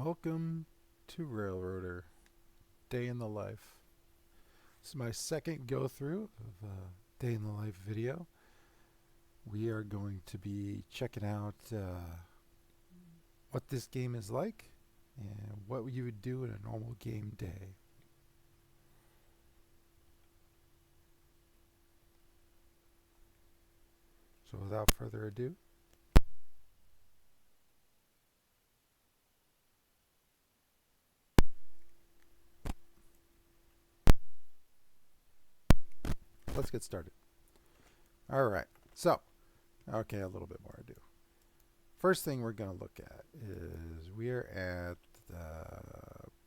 Welcome to Railroader, Day in the Life. This is my second go through of a Day in the Life video. We are going to be checking out what this game is like and what you would do in a normal game day. So without further ado, let's get started. Alright, so, okay, a little bit more ado. First thing we're going to look at is we're at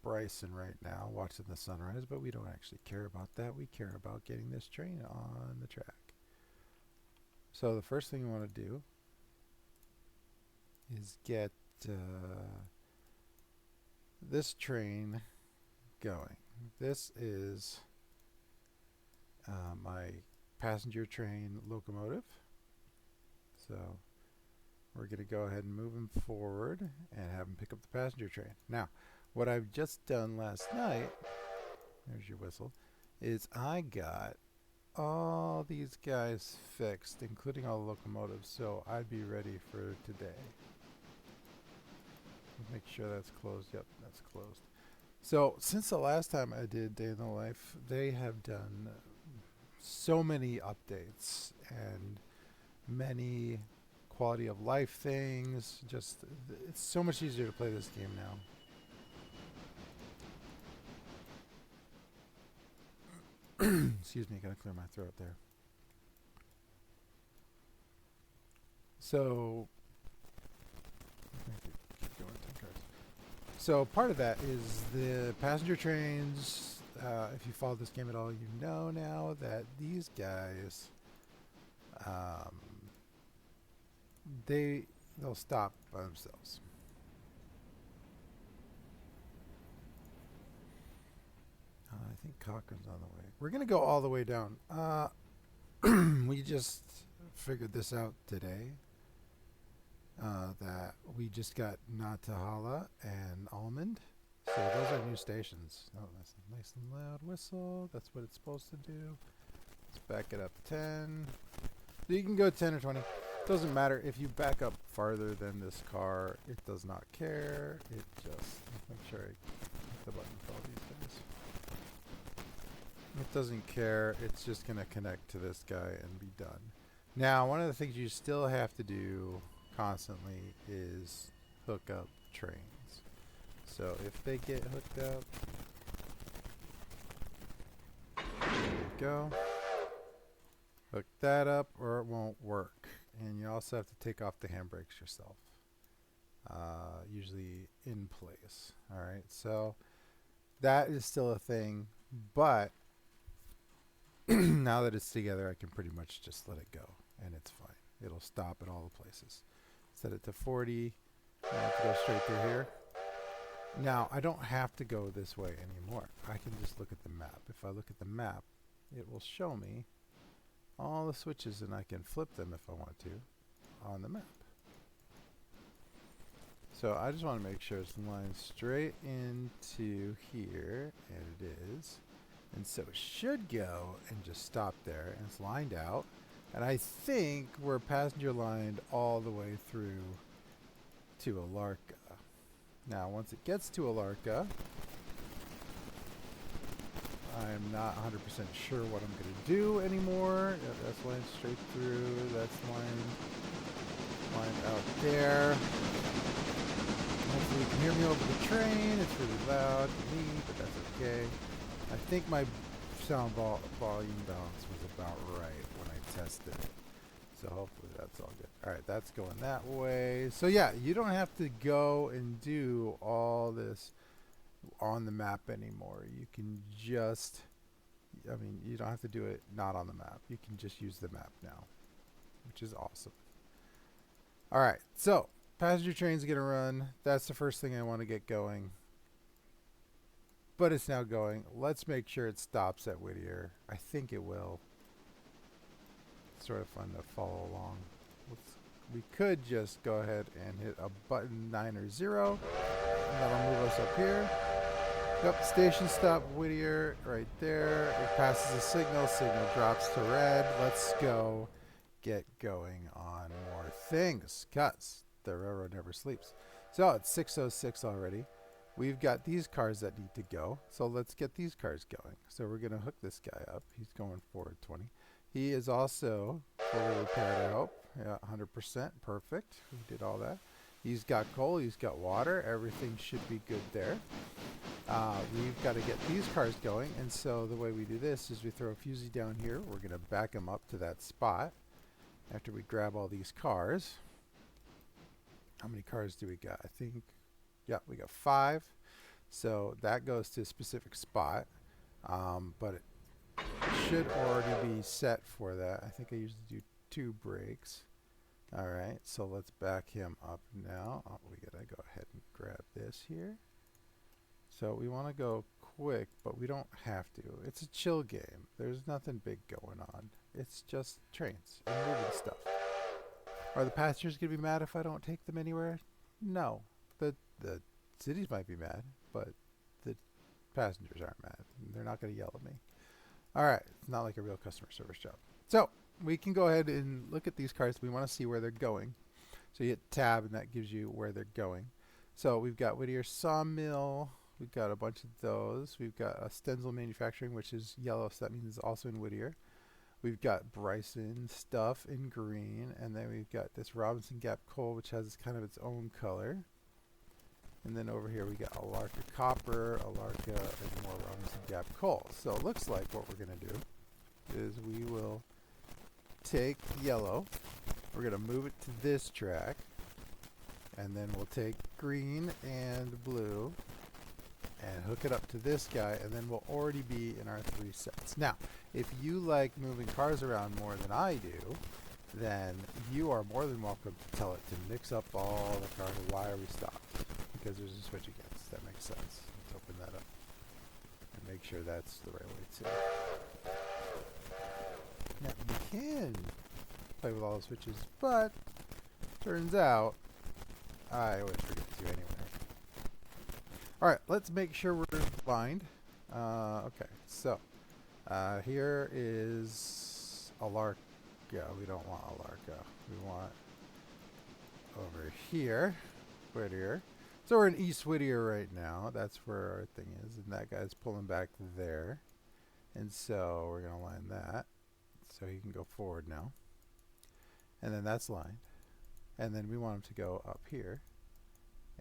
Bryson right now watching the sunrise, but we don't actually care about that. We care about getting this train on the track. So the first thing we want to do is get this train going. This is my passenger train locomotive. So we're going to go ahead and move him forward and have him pick up the passenger train. Now, what I've just done last night, there's your whistle, is I got all these guys fixed, including all the locomotives, so I'd be ready for today. Make sure that's closed. Yep, that's closed. So since the last time I did Day in the Life, they have done so many updates and many quality of life things. Just it's so much easier to play this game now. Excuse me, gotta clear my throat there. So part of that is the passenger trains. If you follow this game at all, you know now that these guys, they'll stop by themselves. I think Cochrane's on the way. We're gonna go all the way down. We just figured this out today. That we just got Natahala and Almond. So those are new stations. Oh, that's a nice and loud whistle. That's what it's supposed to do. Let's back it up 10. So you can go 10 or 20. Doesn't matter. If you back up farther than this car, it does not care. It just, make sure I hit the button for all these guys. It doesn't care. It's just going to connect to this guy and be done. Now, one of the things you still have to do constantly is hook up trains. So if they get hooked up, there you go. Hook that up or it won't work. And you also have to take off the handbrakes yourself. Usually in place. Alright, so that is still a thing, but now that it's together, I can pretty much just let it go and it's fine. It'll stop at all the places. Set it to 40. I have to go straight through here. Now, I don't have to go this way anymore. I can just look at the map. If I look at the map, it will show me all the switches and I can flip them if I want to on the map. So I just want to make sure it's lined straight into here, and it is. And so it should go and just stop there, and it's lined out. And I think we're passenger lined all the way through to Alarka. Now, once it gets to Alarka, I'm not 100% sure what I'm going to do anymore. Yep, that's lined straight through. That's lined out there. Hopefully you can hear me over the train. It's really loud to me, but that's okay. I think my sound volume balance was about right when I tested it. So hopefully that's all good. Alright, that's going that way. So yeah, you don't have to go and do all this on the map anymore. You can just, you don't have to do it not on the map. You can just use the map now, which is awesome. Alright, so passenger train's gonna run. That's the first thing I want to get going. But it's now going. Let's make sure it stops at Whittier. I think it will. It's sort of fun to follow along. We could just go ahead and hit a button 9 or 0. and that'll move us up here. Yep, station stop Whittier right there. It passes a signal. Signal drops to red. Let's go get going on more things, cuz the railroad never sleeps. So it's 6:06 already. We've got these cars that need to go, so let's get these cars going. So we're going to hook this guy up. He's going forward 20. He is also fully repaired, I hope. Yeah, 100%. Perfect. We did all that. He's got coal. He's got water. Everything should be good there. We've got to get these cars going, and so the way we do this is we throw a fusee down here. We're going to back him up to that spot after we grab all these cars. How many cars do we got? I think, yeah, we got 5. So that goes to a specific spot, but it should already be set for that. I think I usually do 2 brakes. All right, so let's back him up now. Oh, we gotta go ahead and grab this here. So we want to go quick, but we don't have to. It's a chill game. There's nothing big going on. It's just trains and moving stuff. Are the passengers going to be mad if I don't take them anywhere? No. The cities might be mad, but the passengers aren't mad. They're not going to yell at me. All right. It's not like a real customer service job. So we can go ahead and look at these cars. We want to see where they're going. So you hit tab, and that gives you where they're going. So we've got Whittier Sawmill. We've got a bunch of those. We've got Stenzel Manufacturing, which is yellow, so that means it's also in Whittier. We've got Bryson stuff in green, and then we've got this Robinson Gap coal, which has kind of its own color. And then over here we got Alarka copper, Alarka, and more Robinson Gap coal. So it looks like what we're going to do is we will take yellow, we're going to move it to this track, and then we'll take green and blue and hook it up to this guy, and then we'll already be in our 3 sets. Now, if you like moving cars around more than I do, then you are more than welcome to tell it to mix up all the cars. Why are we stopped? Because there's a switch against. That makes sense. Let's open that up and make sure that's the right way too. Now, you can play with all the switches, but turns out I always forget to anyway. Alright, let's make sure we're aligned. Okay, so here is Alarka. We don't want Alarka. We want over here, Whittier. So we're in East Whittier right now. That's where our thing is, and that guy's pulling back there. And so we're going to line that so he can go forward now. And then that's lined. And then we want him to go up here.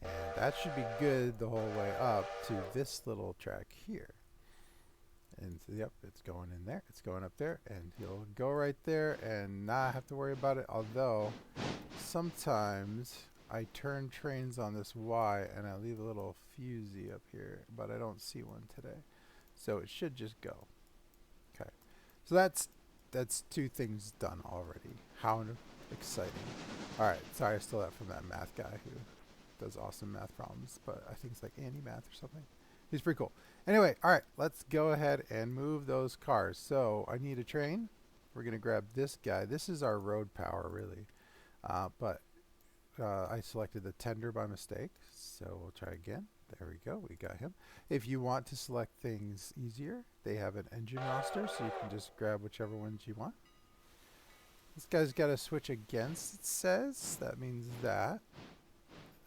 And that should be good the whole way up to this little track here. And so, yep, it's going in there. It's going up there. And he'll go right there and not have to worry about it. Although, sometimes I turn trains on this Y and I leave a little fusee up here. But I don't see one today. So it should just go. Okay. So that's 2 things done already. How exciting. Alright, sorry I stole that from that math guy who does awesome math problems, but I think it's like Andy Math or something. He's pretty cool. Anyway, all right, let's go ahead and move those cars. So I need a train. We're going to grab this guy. This is our road power, really. But I selected the tender by mistake, so we'll try again. There we go. We got him. If you want to select things easier, they have an engine roster, so you can just grab whichever ones you want. This guy's got a switch against, it says. That means that.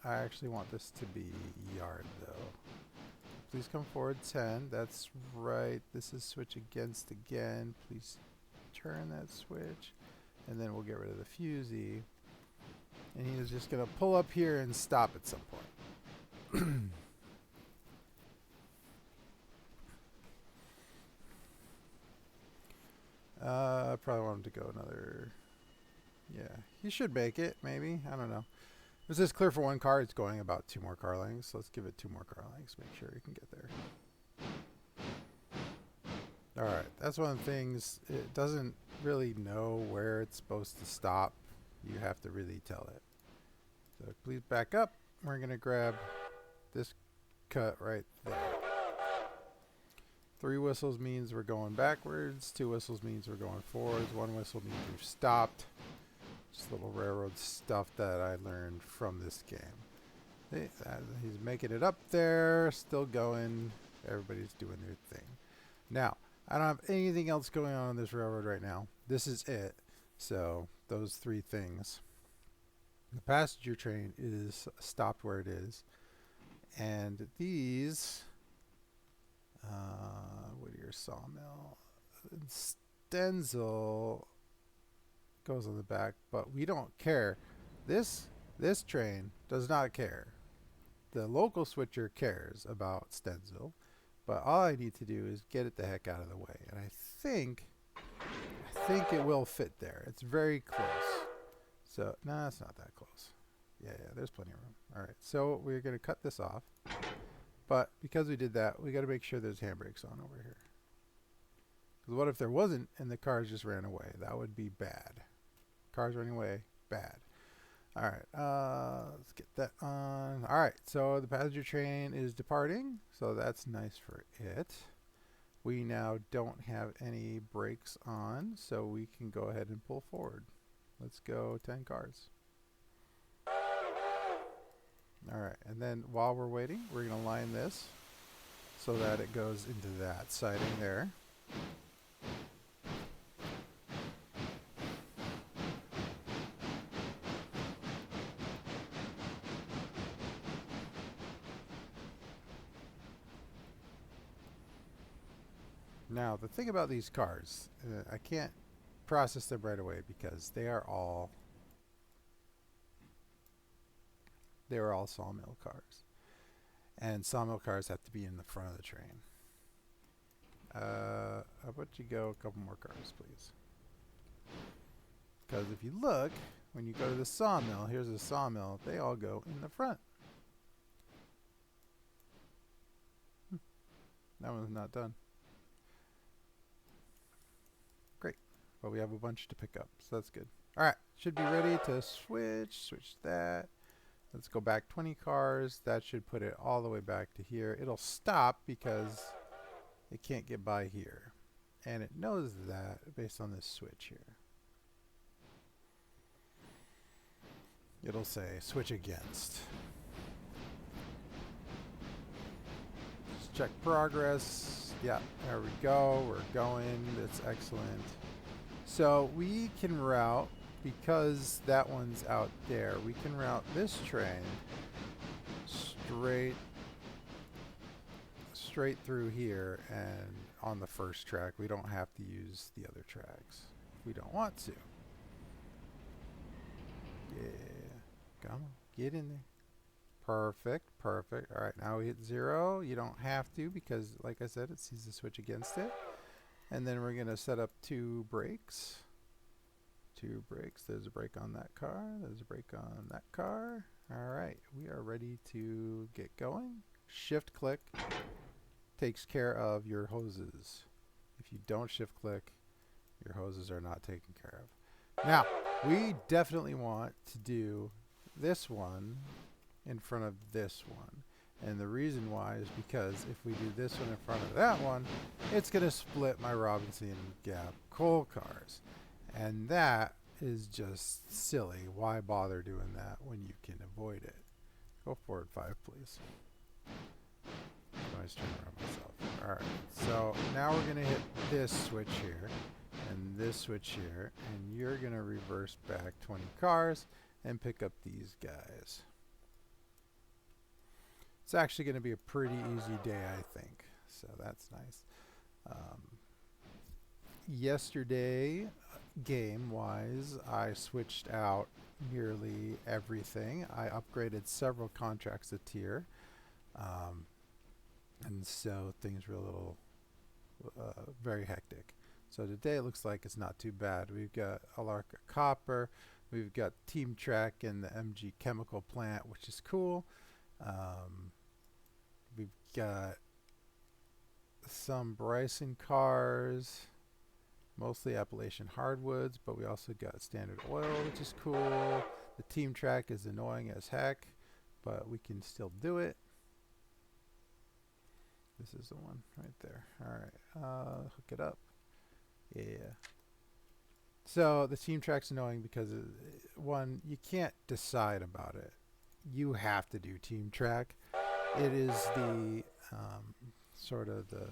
I actually want this to be yard, though. Please come forward 10. That's right. This is switch against again. Please turn that switch. And then we'll get rid of the fusee. And he is just going to pull up here and stop at some point. I probably want him to go another... Yeah, he should make it, maybe. I don't know. It says clear for 1 car. It's going about 2 more car lengths. So let's give it 2 more car lengths. Make sure you can get there. Alright, that's one of the things. It doesn't really know where it's supposed to stop. You have to really tell it. So please back up. We're going to grab this cut right there. 3 whistles means we're going backwards. 2 whistles means we're going forwards. 1 whistle means we've stopped. Just little railroad stuff that I learned from this game. He's making it up there, still going. Everybody's doing their thing. Now, I don't have anything else going on this railroad right now. This is it. So, those three things. The passenger train is stopped where it is. And these, Whittier Sawmill, Stenzel goes on the back, but we don't care. This train does not care. The local switcher cares about Stenzel, but all I need to do is get it the heck out of the way. And I think it will fit there. It's very close. So, no, it's not that close. Yeah, there's plenty of room. All right, so we're going to cut this off. But because we did that, we got to make sure there's handbrakes on over here. Because what if there wasn't and the cars just ran away? That would be bad. Cars running away, bad. All right, let's get that on. All right, so the passenger train is departing, so that's nice for it. We now don't have any brakes on, so we can go ahead and pull forward. Let's go 10 cars. All right, and then while we're waiting, we're going to line this so that it goes into that siding there. Now, the thing about these cars, I can't process them right away because they are all sawmill cars. And sawmill cars have to be in the front of the train. How about you go a couple more cars, please? Because if you look, when you go to the sawmill, here's a sawmill, they all go in the front. That one's not done. Great. But we have a bunch to pick up, so that's good. All right, should be ready to switch that. Let's go back 20 cars. That should put it all the way back to here. It'll stop because it can't get by here. And it knows that based on this switch here. It'll say switch against. Just check progress. Yeah, there we go. We're going. That's excellent. So we can route, because that one's out there, we can route this train straight through here, and on the first track we don't have to use the other tracks if we don't want to. Yeah, come on, get in there. Perfect. All right, now we hit 0. You don't have to because, like I said, it sees the switch against it. And then we're going to set up 2 brakes. 2 brakes. There's a brake on that car. There's a brake on that car. All right, we are ready to get going. Shift click takes care of your hoses. If you don't shift click, your hoses are not taken care of. Now, we definitely want to do this one in front of this one. And the reason why is because if we do this one in front of that one, it's going to split my Robinson Gap coal cars. And that is just silly. Why bother doing that when you can avoid it? Go forward 5, please. I was trying to run myself. Alright, so now we're going to hit this switch here and this switch here, and you're going to reverse back 20 cars and pick up these guys. It's actually going to be a pretty easy day, I think. So that's nice. Yesterday, game-wise, I switched out nearly everything. I upgraded several contracts a tier. And so things were a little very hectic. So today it looks like it's not too bad. We've got Alarka Copper. We've got Team Track and the MG Chemical Plant, which is cool. We've got some Bryson cars, mostly Appalachian hardwoods, but we also got Standard Oil, which is cool. The Team Track is annoying as heck, but we can still do it. This is the one right there. Alright, hook it up. Yeah. So the Team Track's annoying because, one, you can't decide about it. you have to do team track. It is the sort of the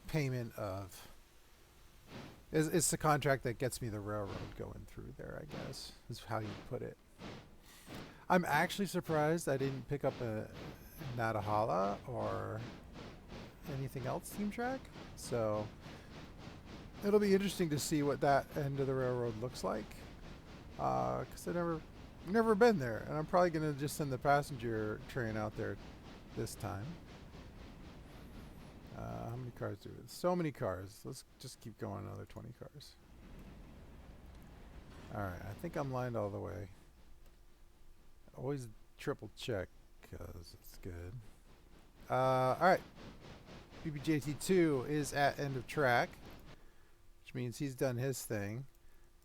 payment of. It's the contract that gets me the railroad going through there, I guess, is how you put it. I'm actually surprised I didn't pick up a Natahala or anything else team track. So it'll be interesting to see what that end of the railroad looks like. Because I've never been there, and I'm probably gonna just send the passenger train out there this time. How many cars do it? So many cars. Let's just keep going another 20 cars. Alright, I think I'm lined all the way. Always triple check because it's good. Alright. BBJT2 is at end of track, which means he's done his thing.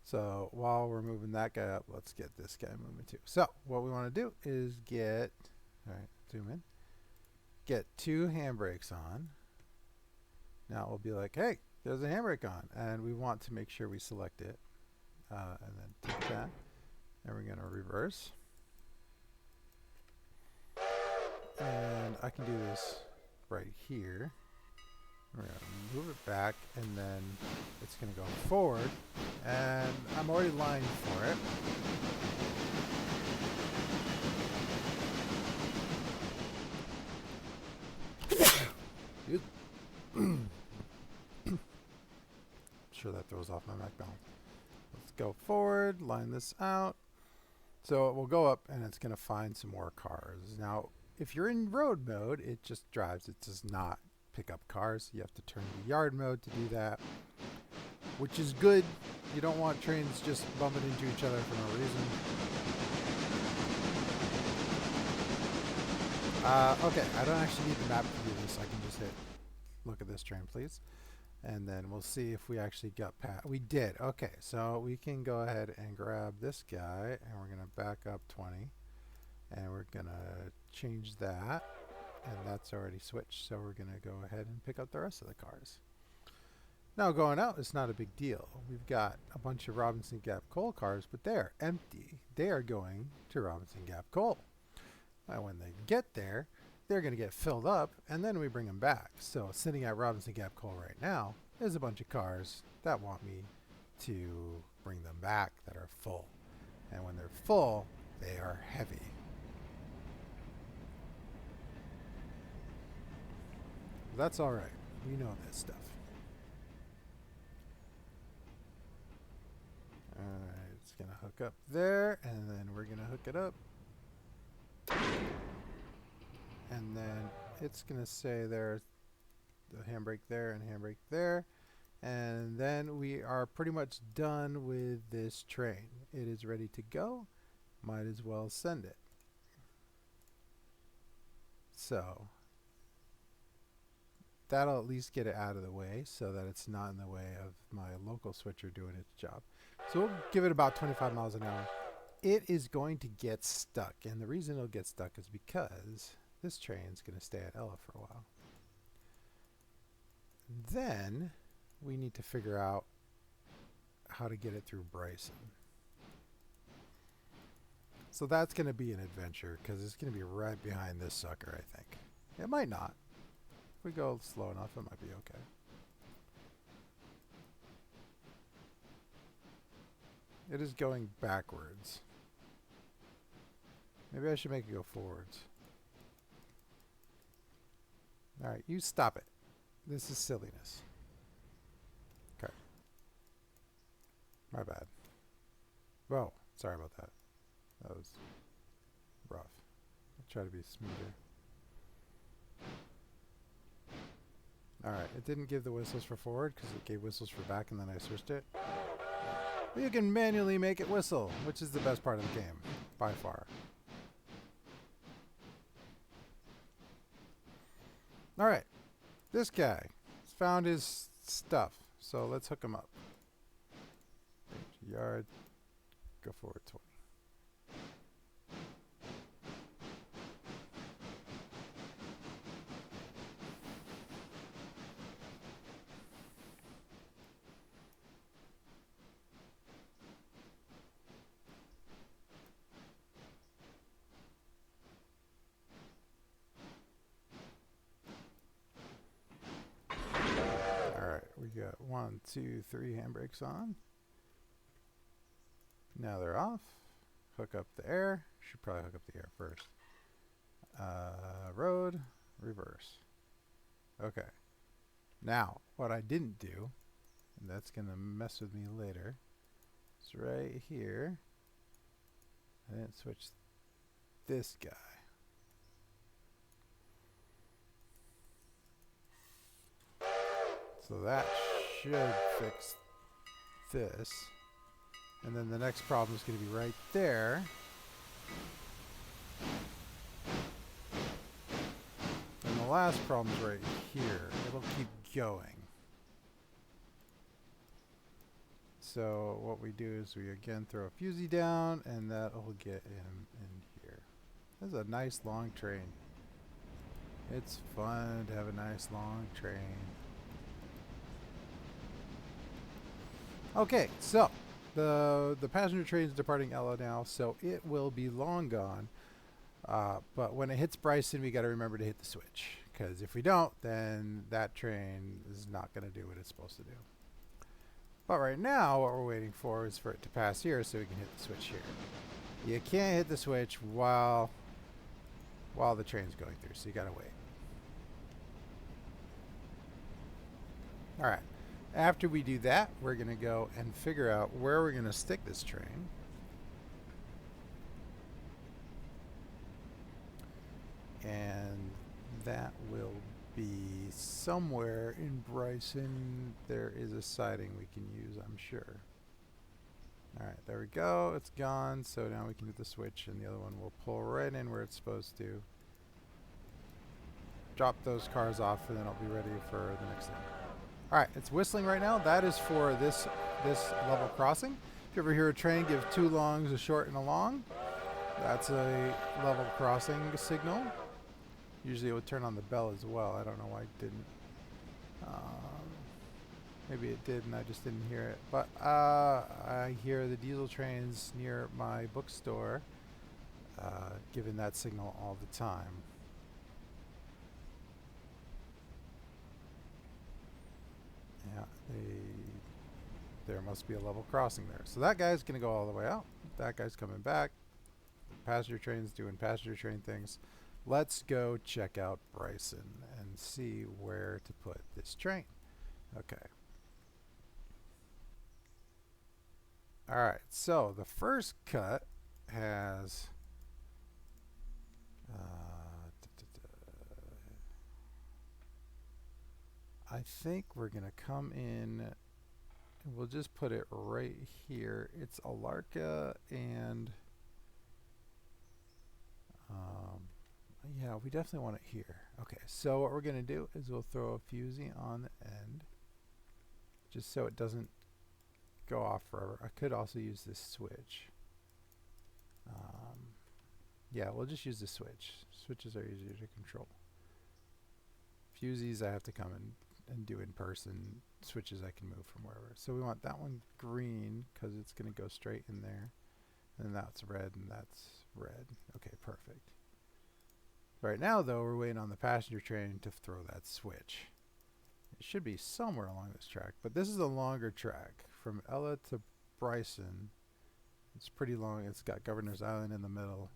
So while we're moving that guy up, let's get this guy moving too. So what we want to do is get, alright, zoom in, get 2 handbrakes on. Now we'll be like, hey, there's a handbrake on, and we want to make sure we select it, and then take that, and we're going to reverse. And I can do this right here. We're going to move it back, and then it's going to go forward, and I'm already lined for it. Sure that throws off my Mac balance. Let's go forward, line this out. So it will go up and it's going to find some more cars. Now, if you're in road mode, it just drives. It does not pick up cars. You have to turn to yard mode to do that, which is good. You don't want trains just bumping into each other for no reason. Okay, I don't actually need the map to do this. I can just hit look at this train, please. And then we'll see if we actually got past. We did. Okay, so we can go ahead and grab this guy, and we're going to back up 20. And we're going to change that. And that's already switched, so we're going to go ahead and pick up the rest of the cars. Now going out is not a big deal. We've got a bunch of Robinson Gap coal cars, but they're empty. They are going to Robinson Gap coal. And when they get there, they're going to get filled up, and then we bring them back. So sitting at Robinson Gap Coal right now is a bunch of cars that want me to bring them back that are full. And when they're full, they are heavy. That's all right. We know this stuff. All right, it's going to hook up there, and then we're going to hook it up. And then it's going to say there's the handbrake there and handbrake there. And then we are pretty much done with this train. It is ready to go. Might as well send it. So that'll at least get it out of the way so that it's not in the way of my local switcher doing its job. So we'll give it about 25 miles an hour. It is going to get stuck. And the reason it'll get stuck is because this train's going to stay at Ella for a while. Then we need to figure out how to get it through Bryson. So that's going to be an adventure because it's going to be right behind this sucker, I think. It might not. If we go slow enough, it might be okay. It is going backwards. Maybe I should make it go forwards. Alright, you stop it. This is silliness. Okay. My bad. Whoa, sorry about that. That was rough. I'll try to be smoother. Alright, it didn't give the whistles for forward because it gave whistles for back and then I switched it. But you can manually make it whistle, which is the best part of the game, by far. Alright, this guy found his stuff, so let's hook him up. Yard, go forward 20. 1, 2, 3, handbrakes on. Now they're off. Hook up the air. Should probably hook up the air first. Road, reverse. Okay. Now, what I didn't do, and that's going to mess with me later, is right here. I didn't switch this guy. So that should fix this. And then the next problem is going to be right there. And the last problem is right here. It'll keep going. So what we do is we again throw a fusee down, and that'll get him in here. This is a nice long train. It's fun to have a nice long train. Okay, so the passenger train is departing Ella now, so it will be long gone. But when it hits Bryson, we got to remember to hit the switch, because if we don't, then that train is not going to do what it's supposed to do. But right now, what we're waiting for is for it to pass here so we can hit the switch here. You can't hit the switch while the train's going through, so you got to wait. All right. After we do that, we're going to go and figure out where we're going to stick this train. And that will be somewhere in Bryson. There is a siding we can use, I'm sure. All right, there we go. It's gone. So now we can hit the switch, and the other one will pull right in where it's supposed to. Drop those cars off, and then I'll be ready for the next thing. All right, it's whistling right now. That is for this level crossing. If you ever hear a train give two longs, a short, and a long, that's a level crossing signal. Usually it would turn on the bell as well. I don't know why it didn't. Maybe it did and I just didn't hear it. But I hear the diesel trains near my bookstore giving that signal all the time. Yeah, there must be a level crossing there. So that guy's going to go all the way out. That guy's coming back. Passenger train's doing passenger train things. Let's go check out Bryson and see where to put this train. Okay. All right, so the first cut has I think we're gonna come in and we'll just put it right here. It's Alarka and yeah, we definitely want it here. Okay, so what we're gonna do is we'll throw a fusee on the end just so it doesn't go off forever. I could also use this switch. Yeah, we'll just use the switch. Switches are easier to control. Fusees I have to come and do in person. Switches I can move from wherever. So we want that one green because it's going to go straight in there. And that's red and that's red. Okay, perfect. Right now though, we're waiting on the passenger train to throw that switch. It should be somewhere along this track, but this is a longer track from Ella to Bryson. It's pretty long. It's got Governor's Island in the middle.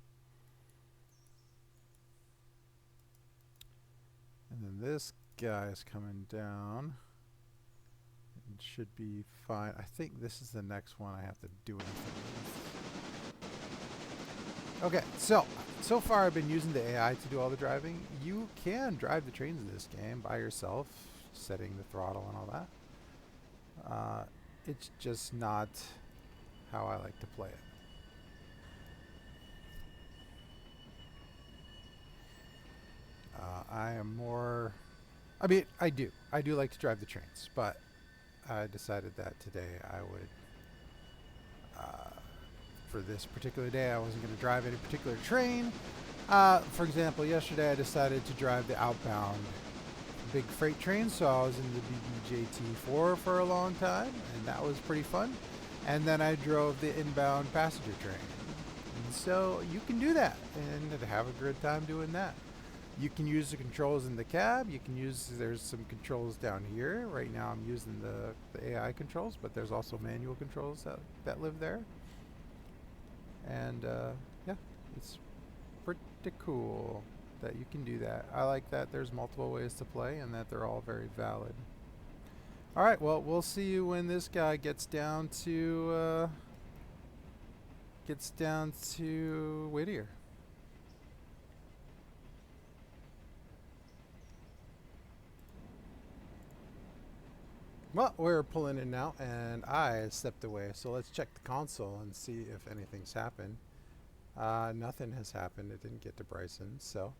And then this guy is coming down. It should be fine. I think this is the next one I have to do anything with. Okay, so far I've been using the AI to do all the driving. You can drive the trains in this game by yourself, setting the throttle and all that. It's just not how I like to play it. I am more, I mean, I do like to drive the trains, but I decided that today I would, for this particular day, I wasn't going to drive any particular train. For example, yesterday I decided to drive the outbound big freight train, so I was in the BBJT4 for a long time, and that was pretty fun. And then I drove the inbound passenger train. And so you can do that and have a good time doing that. You can use the controls in the cab. You can use, there's some controls down here. Right now I'm using the AI controls, but there's also manual controls that live there. And yeah, it's pretty cool that you can do that. I like that there's multiple ways to play and that they're all very valid. All right, well, we'll see you when this guy gets down to Whittier. Well, we're pulling in now, and I stepped away. So let's check the console and see if anything's happened. Nothing has happened. It didn't get to Bryson. So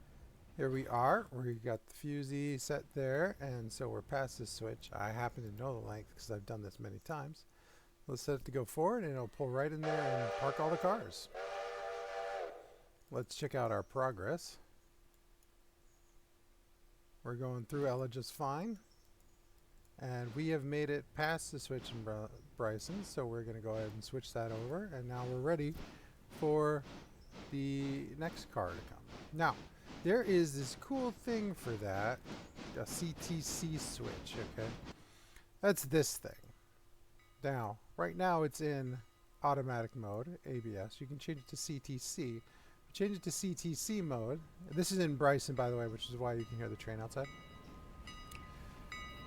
here we are. We got the fusee set there, and so we're past this switch. I happen to know the length because I've done this many times. Let's set it to go forward, and it'll pull right in there and park all the cars. Let's check out our progress. We're going through Ella just fine. And we have made it past the switch in Bryson, so we're going to go ahead and switch that over. And now we're ready for the next car to come. Now, there is this cool thing for that, a CTC switch, okay? That's this thing. Now, right now it's in automatic mode, ABS. You can change it to CTC. Change it to CTC mode. This is in Bryson, by the way, which is why you can hear the train outside.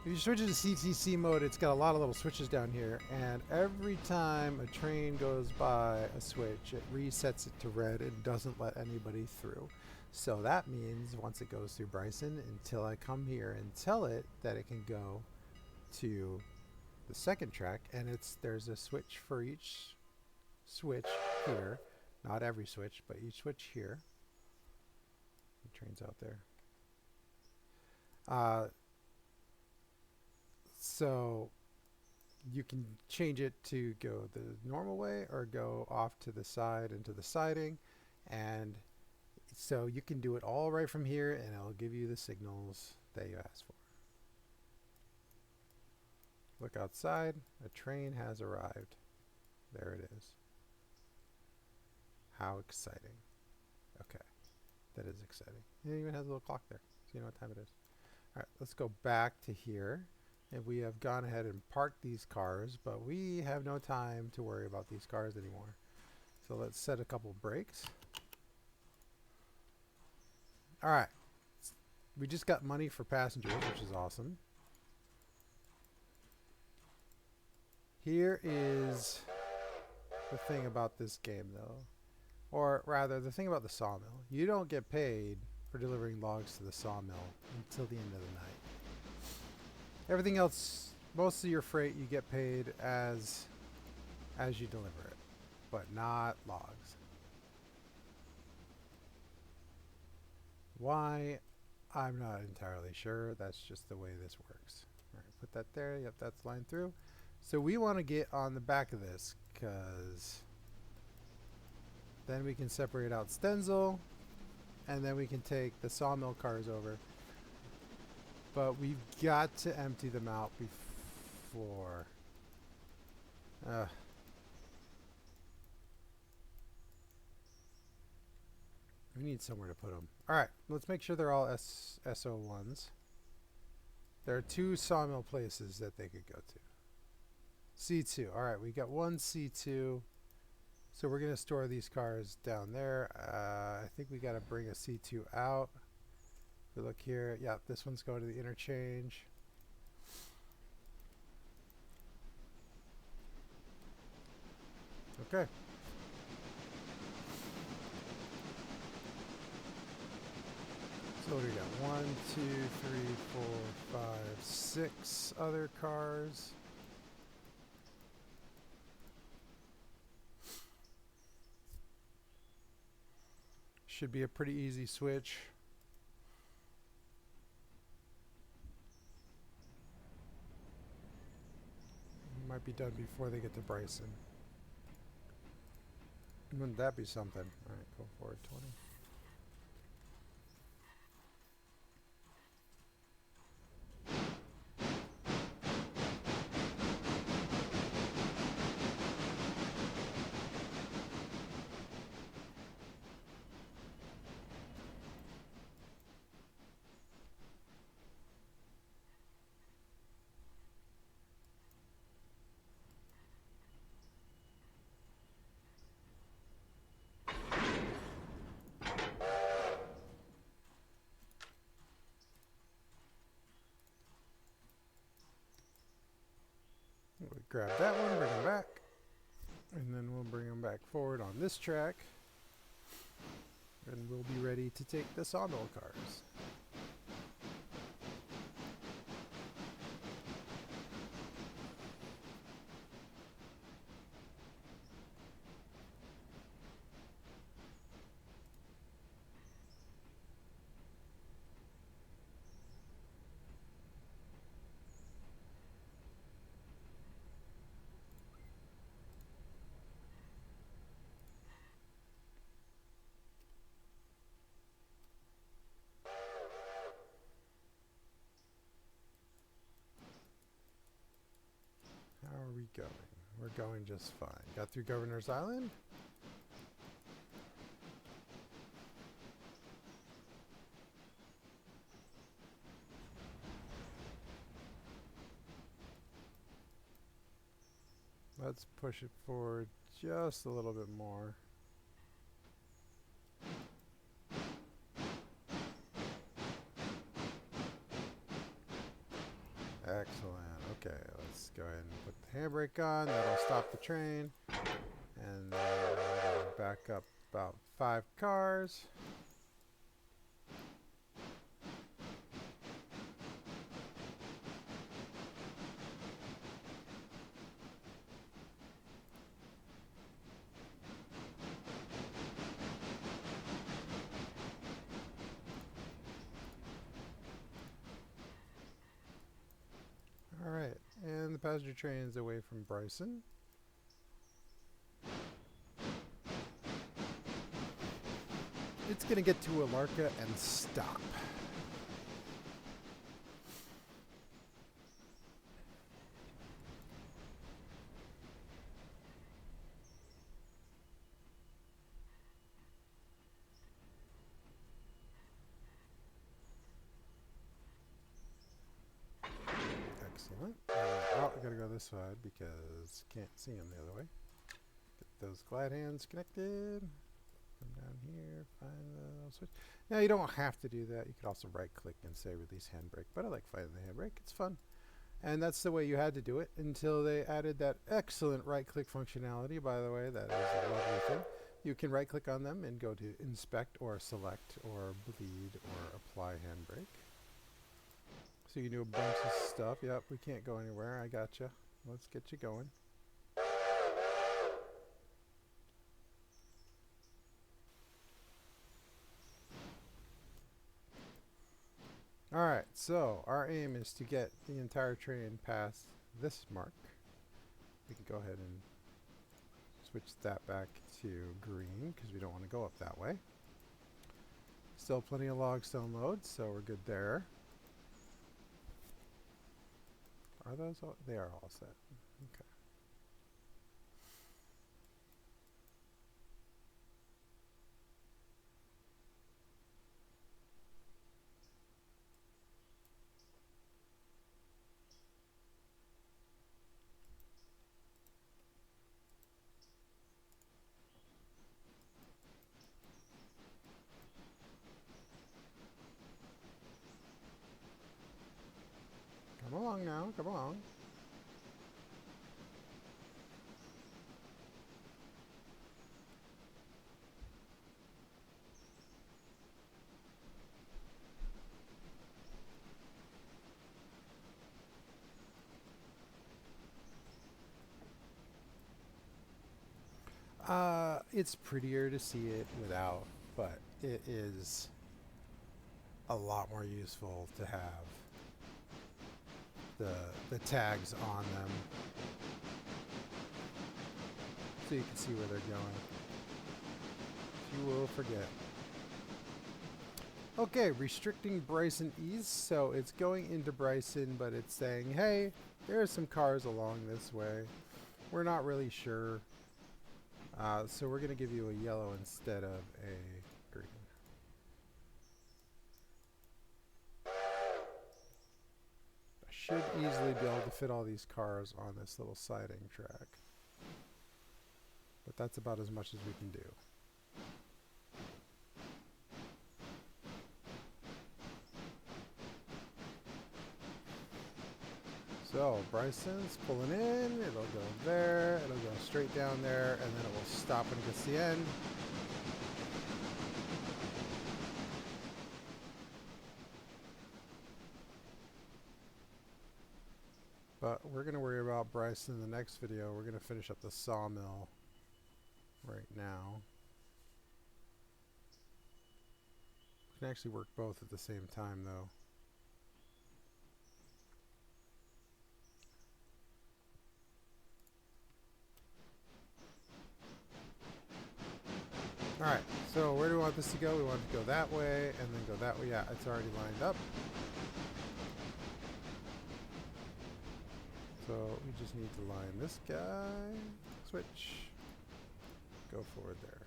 If you switch it to CTC mode, it's got a lot of little switches down here, and every time a train goes by a switch, it resets it to red and doesn't let anybody through. So that means once it goes through Bryson, until I come here and tell it that it can go to the second track, and there's a switch for each switch here. Not every switch, but each switch here. The train's out there. So you can change it to go the normal way or go off to the side into the siding, and so you can do it all right from here, and it'll give you the signals that you asked for. Look outside, a train has arrived. There it is. How exciting. Okay, that is exciting. It even has a little clock there, so you know what time it is. All right, let's go back to here. And we have gone ahead and parked these cars, but we have no time to worry about these cars anymore. So let's set a couple brakes. All right. We just got money for passengers, which is awesome. Here is the thing about this game, though. Or rather, the thing about the sawmill. You don't get paid for delivering logs to the sawmill until the end of the night. Everything else, most of your freight, you get paid as you deliver it, but not logs. Why? I'm not entirely sure. That's just the way this works. All right, put that there. Yep, that's line through. So we want to get on the back of this because then we can separate out Stenzel, and then we can take the sawmill cars over. But we've got to empty them out before. We need somewhere to put them. All right, let's make sure they're all SO1s. There are 2 sawmill places that they could go to. C2. All right, we got 1 C2. So we're going to store these cars down there. I think we got to bring a C2 out. We look here. Yeah, this one's going to the interchange. Okay. So what do we got? 1, 2, 3, 4, 5, 6 other cars. Should be a pretty easy switch. Might be done before they get to Bryson. Wouldn't that be something? All right, go forward 20. grab that one, bring him back, and then we'll bring him back forward on this track, and we'll be ready to take the sawmill cars. How are we going? We're going just fine. Got through Governor's Island? Let's push it forward just a little bit more. Excellent. Okay, let's go ahead and put the handbrake on. That'll stop the train. And we'll back up about 5 cars. Alright, and the passenger train is away from Bryson. It's going to get to Alarka and stop. Excellent. Oh, I gotta go this side because can't see them the other way. Get those glide hands connected. Come down here, find the little switch. Now you don't have to do that. You could also right click and say release handbrake, but I like finding the handbrake. It's fun. And that's the way you had to do it until they added that excellent right click functionality, by the way. That is a lovely thing. You can right click on them and go to inspect or select or bleed or apply handbrake. So you can do a bunch of stuff. Yep, we can't go anywhere. I gotcha. Let's get you going. Alright, so our aim is to get the entire train past this mark. We can go ahead and switch that back to green because we don't want to go up that way. Still plenty of log stone loads, so we're good there. Are those all? They are all set. Okay. Come along now, come along. It's prettier to see it without, but it is a lot more useful to have the tags on them so you can see where they're going. You will forget. Okay, restricting Bryson East, so it's going into Bryson, but it's saying, hey, there are some cars along this way. We're not really sure. So we're going to give you a yellow instead of a green. I should easily be able to fit all these cars on this little siding track. But that's about as much as we can do. So go. Bryson's pulling in. It'll go there. It'll go straight down there, and then it will stop when it gets to the end. But we're going to worry about Bryson in the next video. We're going to finish up the sawmill right now. We can actually work both at the same time, though. Alright, so where do we want this to go? We want it to go that way, and then go that way. Yeah, it's already lined up. So we just need to line this guy, switch, go forward there.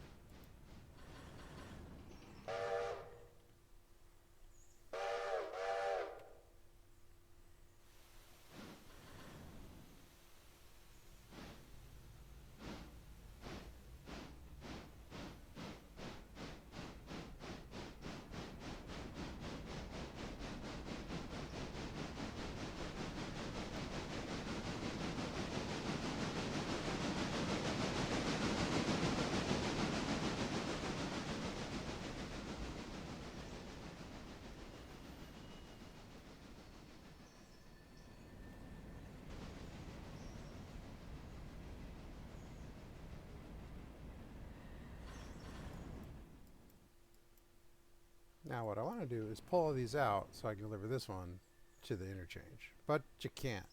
Now what I want to do is pull all these out so I can deliver this one to the interchange. But you can't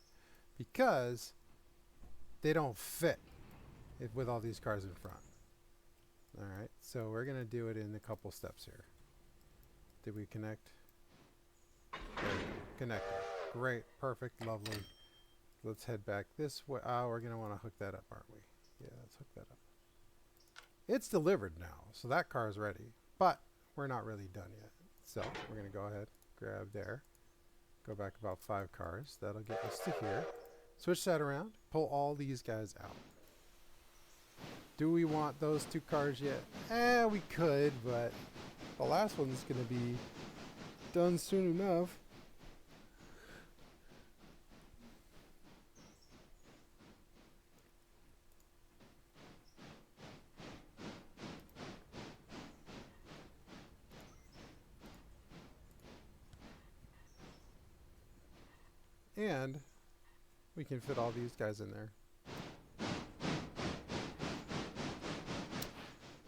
because they don't fit with all these cars in front. Alright, so we're going to do it in a couple steps here. Did we connect? There we go. Connected. Great. Perfect. Lovely. Let's head back this way. Oh, we're going to want to hook that up, aren't we? Yeah, let's hook that up. It's delivered now, so that car is ready. But we're not really done yet. So we're going to go ahead, grab there, go back about 5 cars. That'll get us to here. Switch that around, pull all these guys out. Do we want those 2 cars yet? We could, but the last one's going to be done soon enough. And we can fit all these guys in there.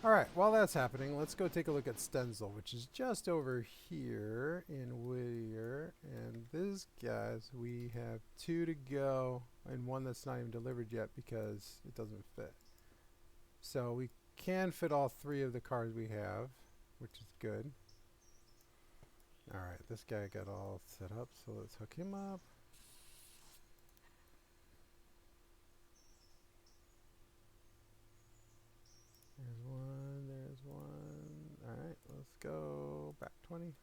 Alright, while that's happening, let's go take a look at Stenzel, which is just over here in Whittier. And these guys, we have 2 to go, and 1 that's not even delivered yet because it doesn't fit. So we can fit all 3 of the cars we have, which is good. Alright, this guy got all set up, so let's hook him up. There's 1, there's 1. Alright, let's go back 20.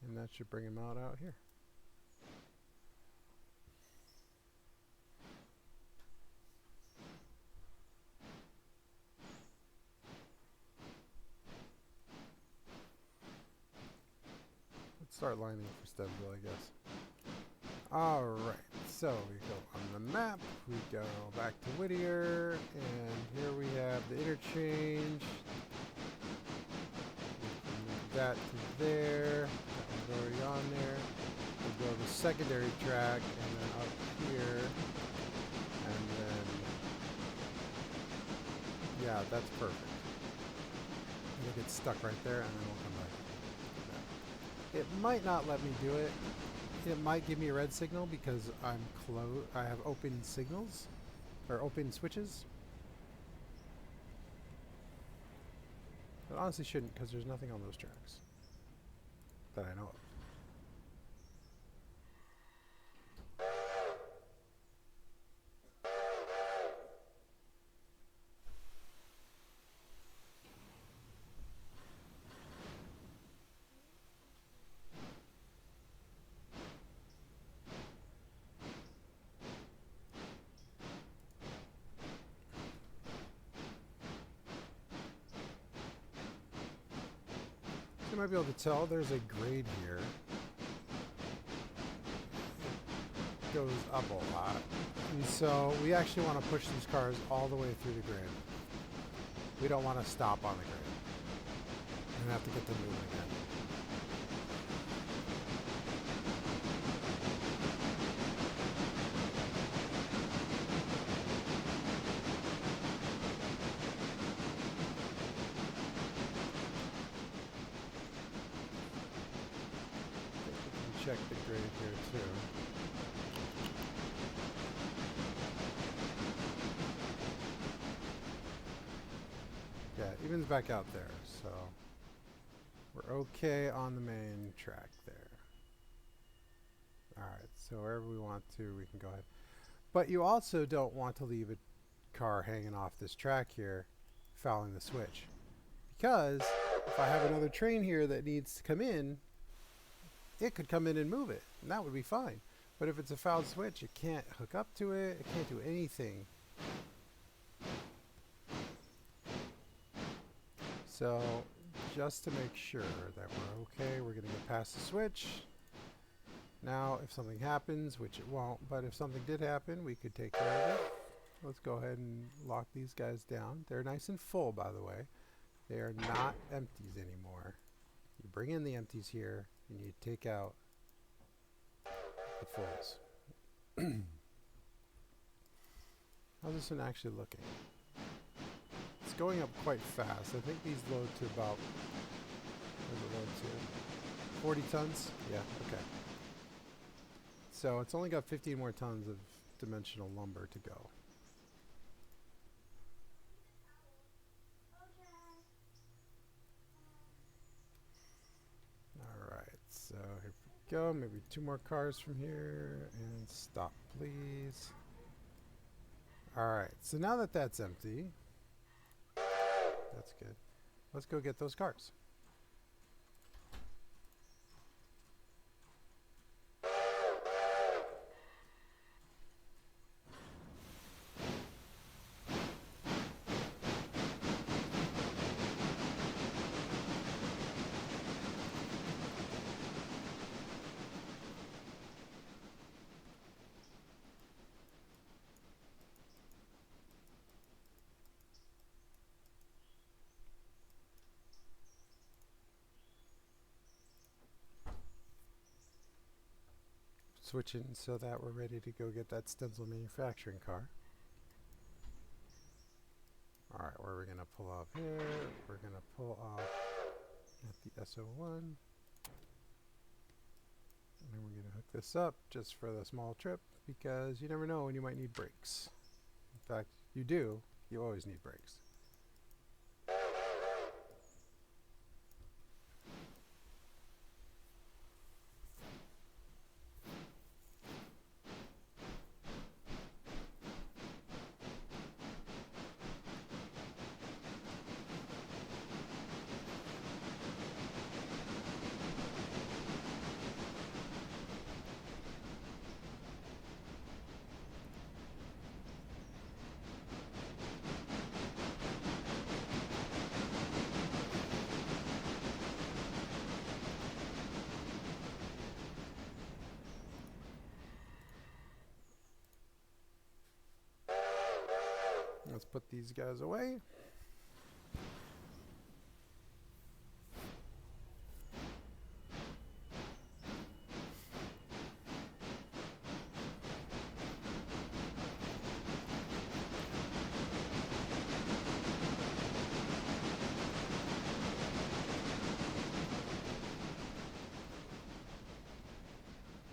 And that should bring him out here. Let's start lining for Stenzel, I guess. Alright, so we go on the map, we go back to Whittier, and here we have the interchange. Move that to there, that one's already on there. We'll go to the secondary track, and then up here, and then, yeah, that's perfect. It'll get stuck right there, and then we'll come back. It might not let me do it. It might give me a red signal because I have open signals or open switches. But honestly shouldn't because there's nothing on those tracks that I know of. You might be able to tell there's a grade here goes up a lot. And so we actually want to push these cars all the way through the grid. We don't want to stop on the grid. We're going to have to get them moving again. Check the grade here too. Yeah, it evens back out there, so we're okay on the main track there. Alright, so wherever we want to, we can go ahead. But you also don't want to leave a car hanging off this track here, fouling the switch. Because if I have another train here that needs to come in, it could come in and move it, and that would be fine. But if it's a fouled switch, it can't hook up to it, it can't do anything. So, just to make sure that we're okay, we're going to get past the switch. Now, if something happens, which it won't, but if something did happen, we could take care of it. Let's go ahead and lock these guys down. They're nice and full, by the way. They are not empties anymore. You bring in the empties here, and you take out the fulls. How's this one actually looking? It's going up quite fast. I think these load to about, what does it load to? 40 tons? Yeah, okay. So it's only got 15 more tons of dimensional lumber to go. Alright, so here we go. Maybe 2 more cars from here. And stop, please. Alright, so now that that's empty, that's good. Let's go get those cars. Switching so that we're ready to go get that stencil manufacturing car. Alright, where are we going to pull off here? We're going to pull off at the S2Ep1. And then we're going to hook this up just for the small trip, because you never know when you might need brakes. In fact, you do. You always need brakes. Let's put these guys away.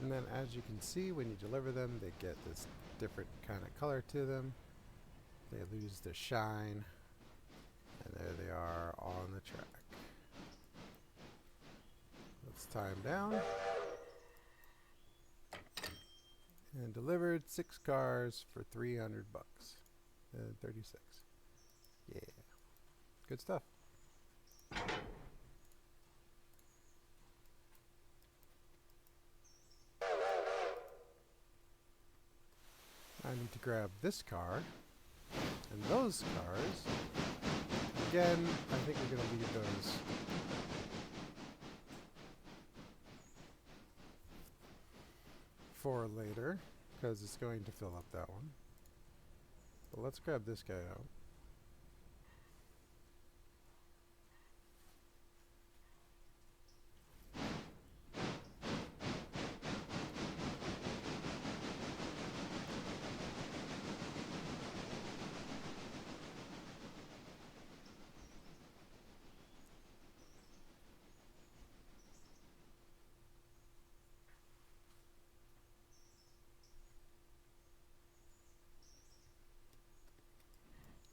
And then as you can see, when you deliver them, they get this different kind of color to them. They lose their shine, and there they are on the track. Let's tie them down. And delivered 6 cars for $300 bucks. 36. Yeah. Good stuff. I need to grab this car. And those cars, again, I think we're going to leave those for later. because it's going to fill up that one. But let's grab this guy out.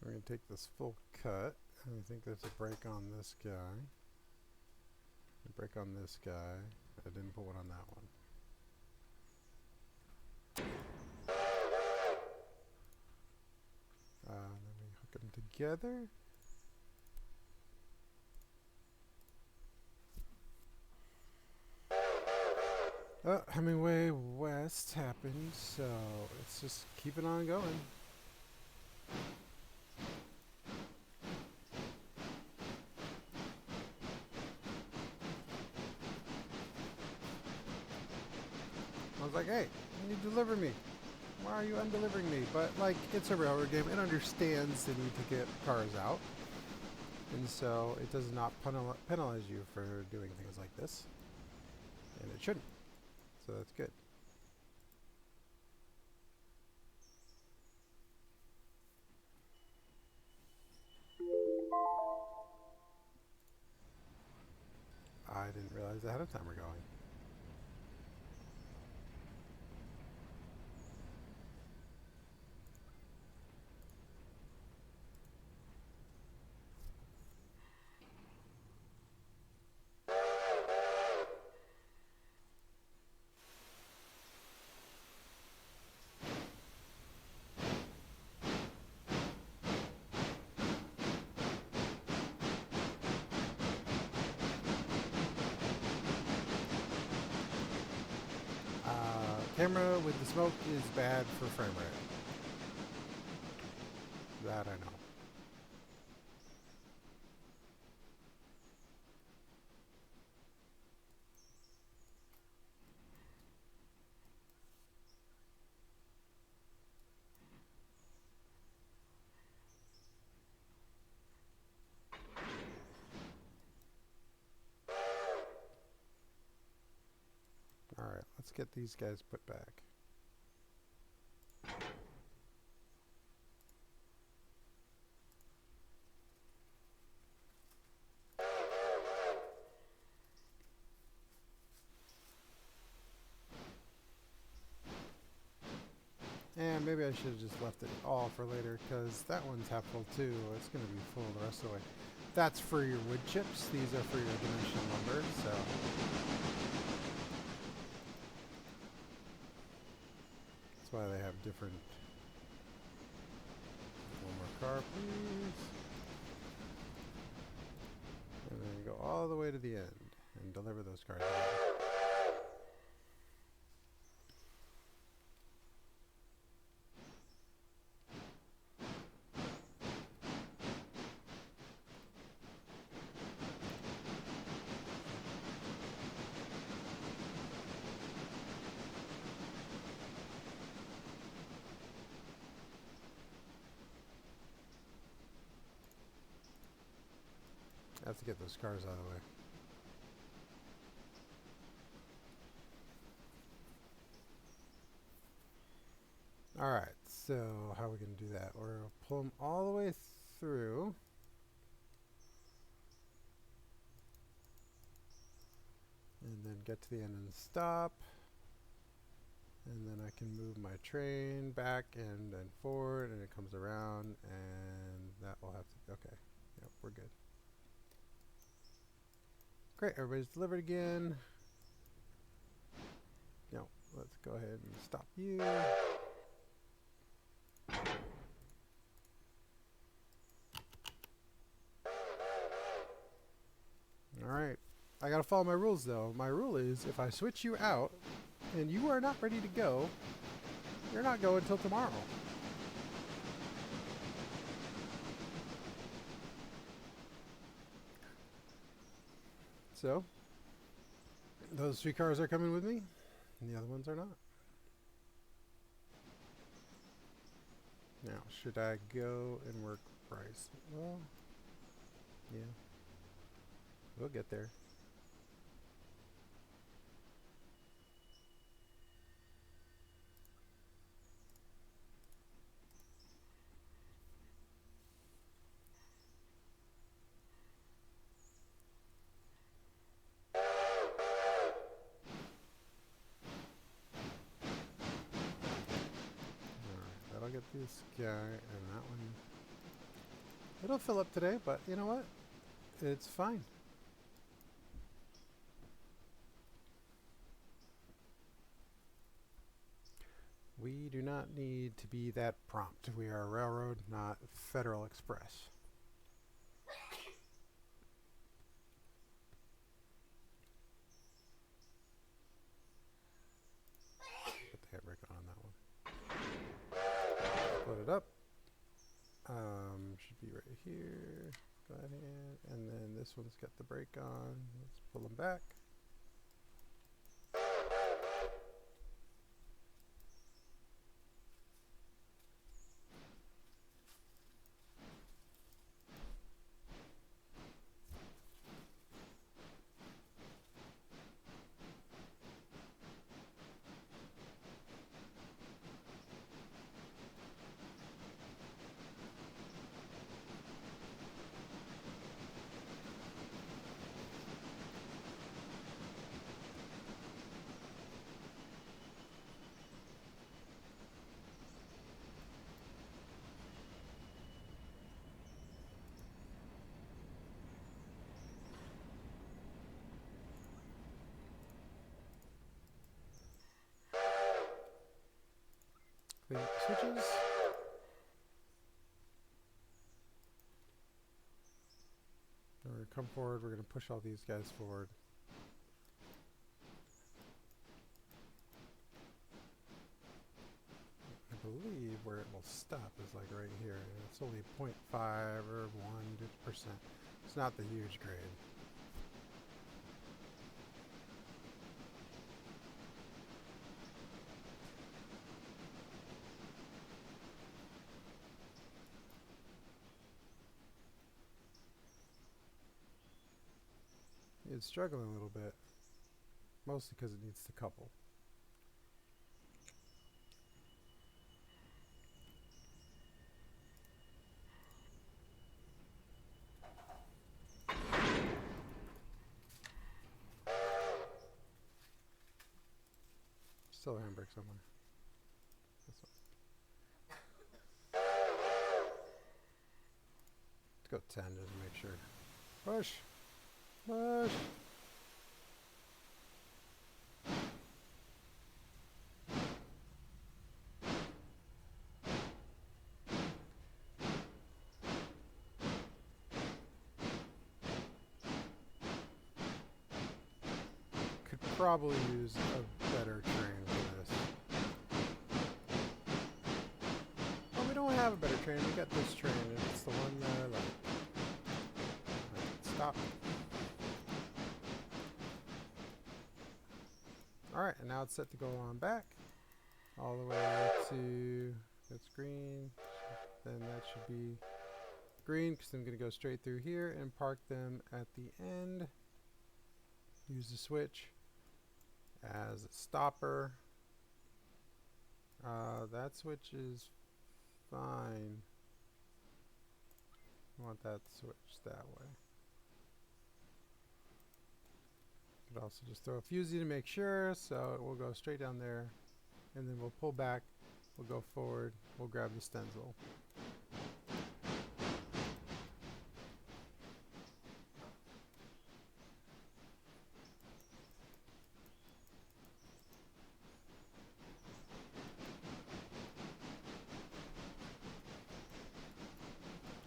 We're going to take this full cut, and I think there's a break on this guy. A break on this guy. I didn't put one on that one. Then we hook them together. Oh, Hemingway West happened, so let's just keep it on going. I was like, hey, you deliver me. Why are you undelivering me? But, like, it's a railroad game. It understands the need to get cars out. And so it does not penalize you for doing things like this. And it shouldn't. So that's good. I didn't realize ahead of time we're going. Camera with the smoke is bad for frame rate. That I know. Alright, let's get these guys put back. And maybe I should have just left it all for later, because that one's half full too. It's going to be full the rest of the way. That's for your wood chips. These are for your dimensional lumber, so... That's why they have different... One more car, please. And then go all the way to the end and deliver those cars. I have to get those cars out of the way. Alright, so how are we going to do that? We're going to pull them all the way through. And then get to the end and stop. And then I can move my train back and then forward, and it comes around, and that will have to... Okay, yep, we're good. Great, everybody's delivered again. No, let's go ahead and stop you. Alright, I gotta follow my rules though. My rule is if I switch you out and you are not ready to go, you're not going until tomorrow. So, those 3 cars are coming with me, and the other ones are not. Now, should I go and work Bryce? Well, yeah. We'll get there. Alright, that'll get this guy and that one. It'll fill up today, but you know what? It's fine. We do not need to be that prompt. We are a railroad, not Federal Express. Put the handbrake on that one. Put it up. Should be right here. Go ahead, and then this one's got the brake on. Let's pull them back. Clean up the switches. We're going to come forward. We're going to push all these guys forward. I believe where it will stop is like right here. It's only 0.5 or 1%. It's not the huge grade. It's struggling a little bit, mostly because it needs to couple. Still a handbrake somewhere. This one. Let's go 10 just to make sure. Push! Push! Could probably use a better train for this. Well, we don't have a better train. We got this train, and it's the one that I like. Stop. Alright, and now it's set to go on back. All the way to, that's green. Then that should be green, because I'm going to go straight through here and park them at the end. Use the switch as a stopper. That switch is fine. I want that switch that way. Could also just throw a fusee to make sure, so it will go straight down there, and then we'll pull back, we'll go forward, we'll grab the stencil.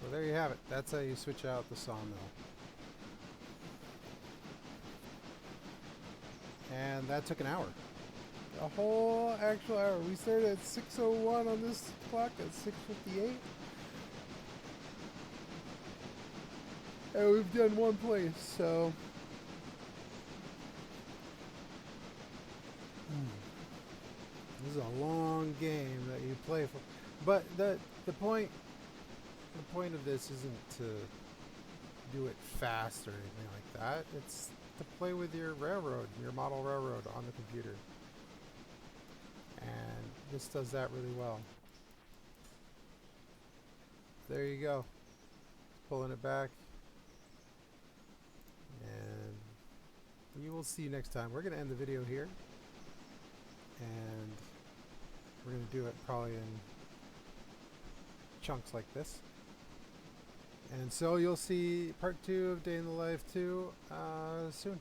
Well, there you have it. That's how you switch out the sawmill. And that took an hour. A whole actual hour. We started at 6:01 on this clock at 6:58. And we've done one place, so. This is a long game that you playful. But the point of this isn't to do it fast or anything like that. It's to play with your railroad, your model railroad on the computer. And this does that really well. There you go. Pulling it back. And you will see next time. We're going to end the video here. And we're going to do it probably in chunks like this. And so you'll see part 2 of Day in the Life 2 soon.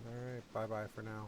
Alright, bye-bye for now.